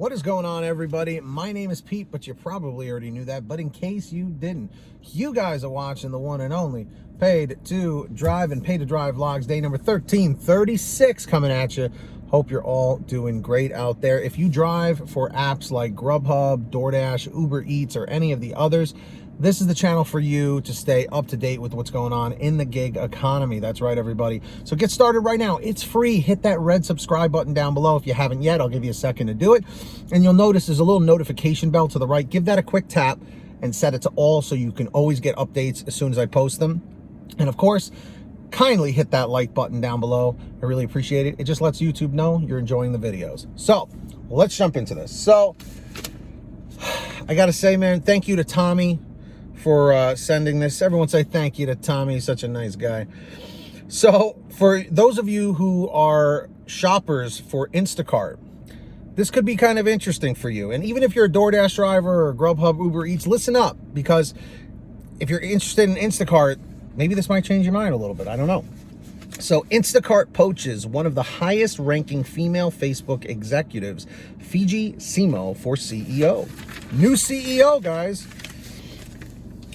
What is going on, everybody? My name is Pete, but you probably already knew that. But in case you didn't, you guys are watching the one and only Paid to Drive and Pay to Drive vlogs, day number 1336 coming at you. Hope you're all doing great out there. If you drive for apps like Grubhub, DoorDash, Uber Eats, or any of the others, this is the channel for you to stay up to date with what's going on in the gig economy. That's right, everybody. So get started right now. It's free. Hit that red subscribe button down below. If you haven't yet, I'll give you a second to do it. And you'll notice there's a little notification bell to the right. Give that a quick tap and set it to all so you can always get updates as soon as I post them. And of course, kindly hit that like button down below. I really appreciate it. It just lets YouTube know you're enjoying the videos. So let's jump into this. So I got to say, man, thank you to Tommy for sending this. Everyone say thank you to Tommy. He's such a nice guy. So for those of you who are shoppers for Instacart, this could be kind of interesting for you. And even if you're a DoorDash driver or Grubhub, Uber Eats, listen up, because if you're interested in Instacart, maybe this might change your mind a little bit. I don't know. So Instacart poaches one of the highest ranking female Facebook executives, Fiji Simo, for CEO. New CEO, guys.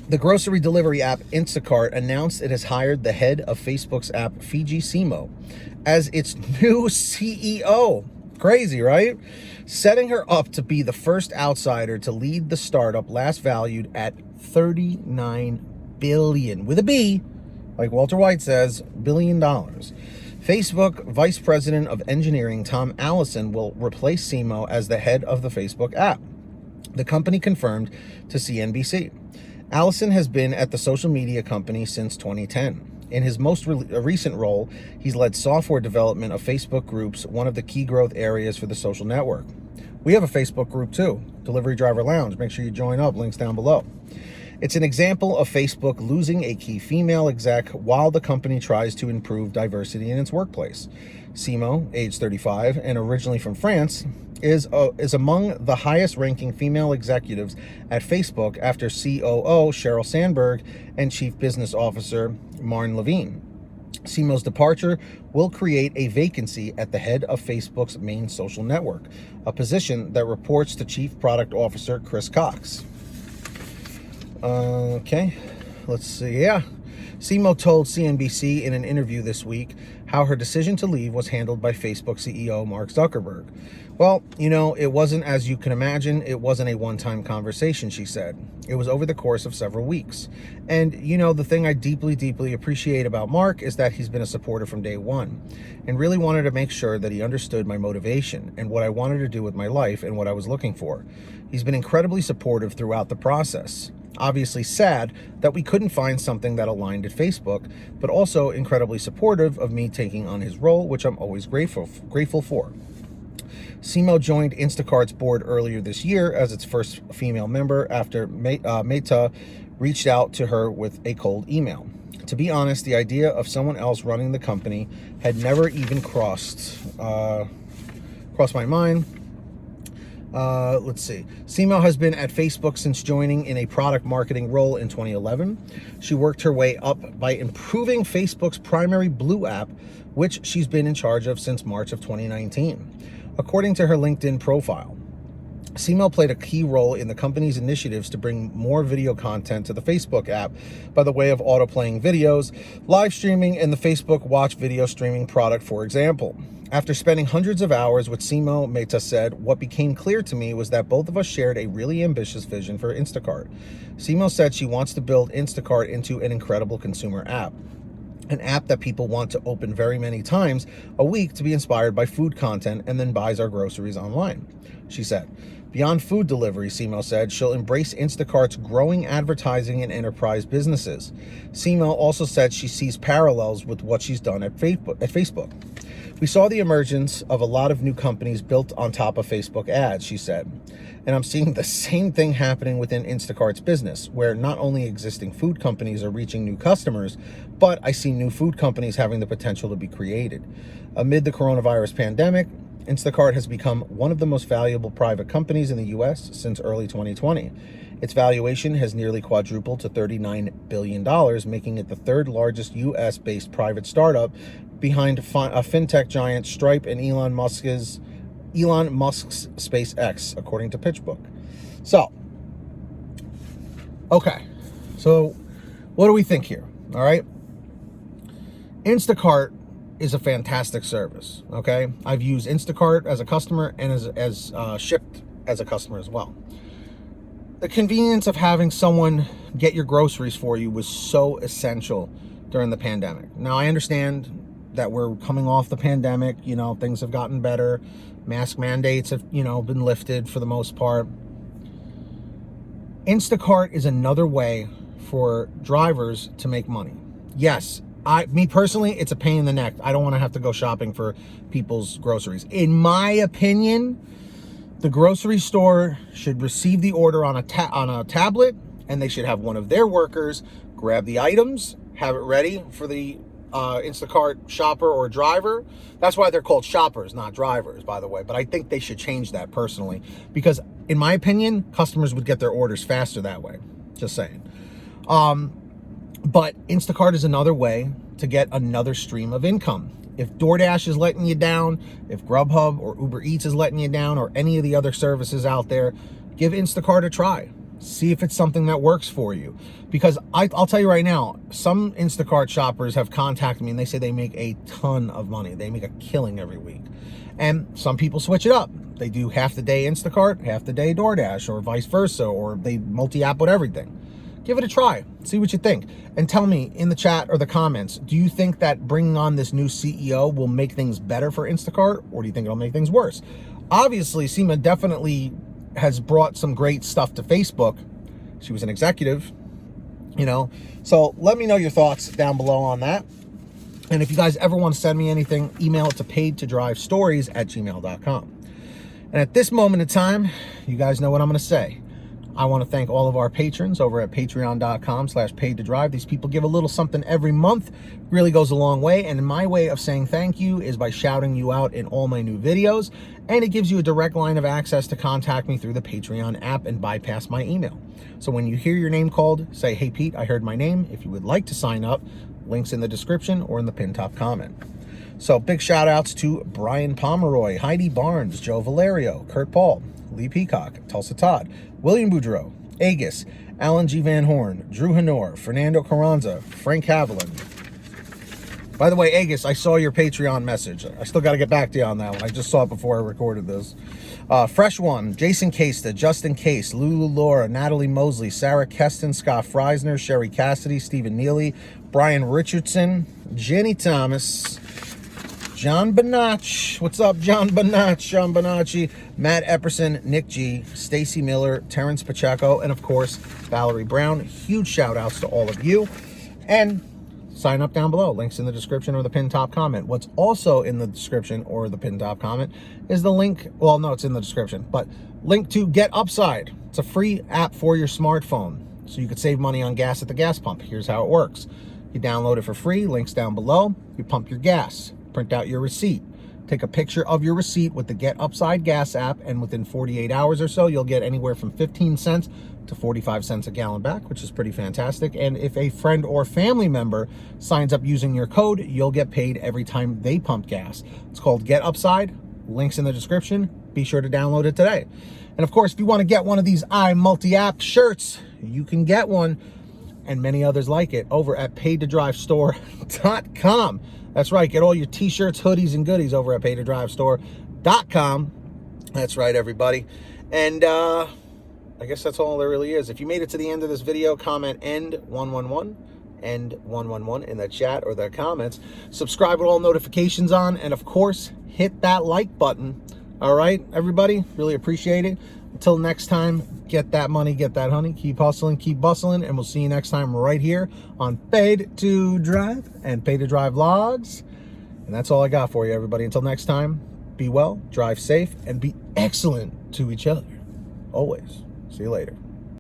The grocery delivery app Instacart announced it has hired the head of Facebook's app, Fiji Simo, as its new CEO. Crazy, right? Setting her up to be the first outsider to lead the startup, last valued at $39 billion, with a B, like Walter White says, $1 billion. Facebook Vice President of Engineering Tom Allison will replace Simo as the head of the Facebook app, the company confirmed to CNBC. Allison has been at the social media company since 2010. In his most recent role, he's led software development of Facebook groups, one of the key growth areas for the social network. We have a Facebook group too, Delivery Driver Lounge. Make sure you join up, links down below. It's an example of Facebook losing a key female exec while the company tries to improve diversity in its workplace. Simo, age 35 and originally from France, is among the highest ranking female executives at Facebook after COO Sheryl Sandberg and Chief Business Officer Marne Levine. Simo's departure will create a vacancy at the head of Facebook's main social network, a position that reports to Chief Product Officer Chris Cox. Okay, let's see. Yeah. Simo told CNBC in an interview this week how her decision to leave was handled by Facebook CEO Mark Zuckerberg. Well, you know, it wasn't, as you can imagine, it wasn't a one-time conversation, she said. It was over the course of several weeks. And, you know, the thing I deeply, deeply appreciate about Mark is that he's been a supporter from day one and really wanted to make sure that he understood my motivation and what I wanted to do with my life and what I was looking for. He's been incredibly supportive throughout the process. Obviously sad that we couldn't find something that aligned at Facebook, but also incredibly supportive of me taking on his role, which I'm always grateful for. Simo joined Instacart's board earlier this year as its first female member after Meta reached out to her with a cold email. To be honest, the idea of someone else running the company had never even crossed my mind. Let's see. Simo has been at Facebook since joining in a product marketing role in 2011. She worked her way up by improving Facebook's primary Blue app, which she's been in charge of since March of 2019. According to her LinkedIn profile, Simo played a key role in the company's initiatives to bring more video content to the Facebook app by the way of auto-playing videos, live streaming, and the Facebook Watch video streaming product, for example. After spending hundreds of hours with Simo, Meta said, what became clear to me was that both of us shared a really ambitious vision for Instacart. Simo said she wants to build Instacart into an incredible consumer app, an app that people want to open very many times a week to be inspired by food content and then buys our groceries online, she said. Beyond food delivery, Simo said, she'll embrace Instacart's growing advertising and enterprise businesses. Simo also said she sees parallels with what she's done at Facebook. We saw the emergence of a lot of new companies built on top of Facebook ads, she said. And I'm seeing the same thing happening within Instacart's business, where not only existing food companies are reaching new customers, but I see new food companies having the potential to be created. Amid the coronavirus pandemic, Instacart has become one of the most valuable private companies in the U.S. since early 2020. Its valuation has nearly quadrupled to $39 billion, making it the third largest U.S.-based private startup behind fintech giant Stripe and Elon Musk's Elon Musk's SpaceX, according to PitchBook. So, okay. So, what do we think here? All right. Instacart is a fantastic service. Okay. I've used Instacart as a customer and as shipped as a customer as well. The convenience of having someone get your groceries for you was so essential during the pandemic. Now, I understand that we're coming off the pandemic. You know, things have gotten better. Mask mandates have, been lifted for the most part. Instacart is another way for drivers to make money. Yes, me personally, it's a pain in the neck. I don't want to have to go shopping for people's groceries. In my opinion, the grocery store should receive the order on a tablet, and they should have one of their workers grab the items, have it ready for the Instacart shopper or driver. That's why they're called shoppers, not drivers, by the way. But I think they should change that personally, because in my opinion, customers would get their orders faster that way. Just saying. But Instacart is another way to get another stream of income. If DoorDash is letting you down, if Grubhub or Uber Eats is letting you down, or any of the other services out there, give Instacart a try. See if it's something that works for you. Because I'll tell you right now, some Instacart shoppers have contacted me and they say they make a ton of money. They make a killing every week. And some people switch it up. They do half the day Instacart, half the day DoorDash, or vice versa, or they multi-app with everything. Give it a try. See what you think. And tell me in the chat or the comments, do you think that bringing on this new CEO will make things better for Instacart, or do you think it'll make things worse? Obviously, Seema definitely has brought some great stuff to Facebook. She was an executive, So let me know your thoughts down below on that. And if you guys ever want to send me anything, email it to PaidToDriveStories@gmail.com. And at this moment in time, you guys know what I'm going to say. I want to thank all of our patrons over at patreon.com/PaidToDrive. These people give a little something every month. Really goes a long way. And my way of saying thank you is by shouting you out in all my new videos. And it gives you a direct line of access to contact me through the Patreon app and bypass my email. So when you hear your name called, say, "Hey, Pete, I heard my name." If you would like to sign up, links in the description or in the pinned top comment. So big shout outs to Brian Pomeroy, Heidi Barnes, Joe Valerio, Kurt Paul, Lee Peacock, Tulsa Todd, William Boudreau, Agus, Alan G. Van Horn, Drew Hanor, Fernando Carranza, Frank Haviland. By the way, Agus, I saw your Patreon message. I still got to get back to you on that one. I just saw it before I recorded this. Fresh One, Jason Casta, Justin Case, Lulu Laura, Natalie Mosley, Sarah Keston, Scott Freisner, Sherry Cassidy, Stephen Neely, Brian Richardson, Jenny Thomas, John Bonach. What's up, John Bonach? John Bonacci, Matt Epperson, Nick G, Stacy Miller, Terrence Pacheco, and of course, Valerie Brown. Huge shout outs to all of you. And sign up down below. Links in the description or the pinned top comment. What's also in the description or the pinned top comment is the link. Well, no, it's in the description, but link to Get Upside. It's a free app for your smartphone, so you could save money on gas at the gas pump. Here's how it works. You download it for free. Links down below. You pump your gas. Print out your receipt. Take a picture of your receipt with the Get Upside Gas app, and within 48 hours or so, you'll get anywhere from 15 cents to 45 cents a gallon back, which is pretty fantastic. And if a friend or family member signs up using your code, you'll get paid every time they pump gas. It's called Get Upside. Links in the description. Be sure to download it today. And of course, if you want to get one of these iMulti-App shirts, you can get one, and many others like it, over at PaidToDriveStore.com. That's right. Get all your t-shirts, hoodies, and goodies over at PaidToDriveStore.com. That's right, everybody. And I guess that's all there really is. If you made it to the end of this video, comment end 111, end 111 in the chat or the comments. Subscribe with all notifications on, and of course, hit that like button. All right, everybody, really appreciate it. Until next time, get that money, get that honey, keep hustling, keep bustling, and we'll see you next time right here on Paid to Drive and Paid to Drive Vlogs. And that's all I got for you, everybody. Until next time, be well, drive safe, and be excellent to each other. Always. See you later.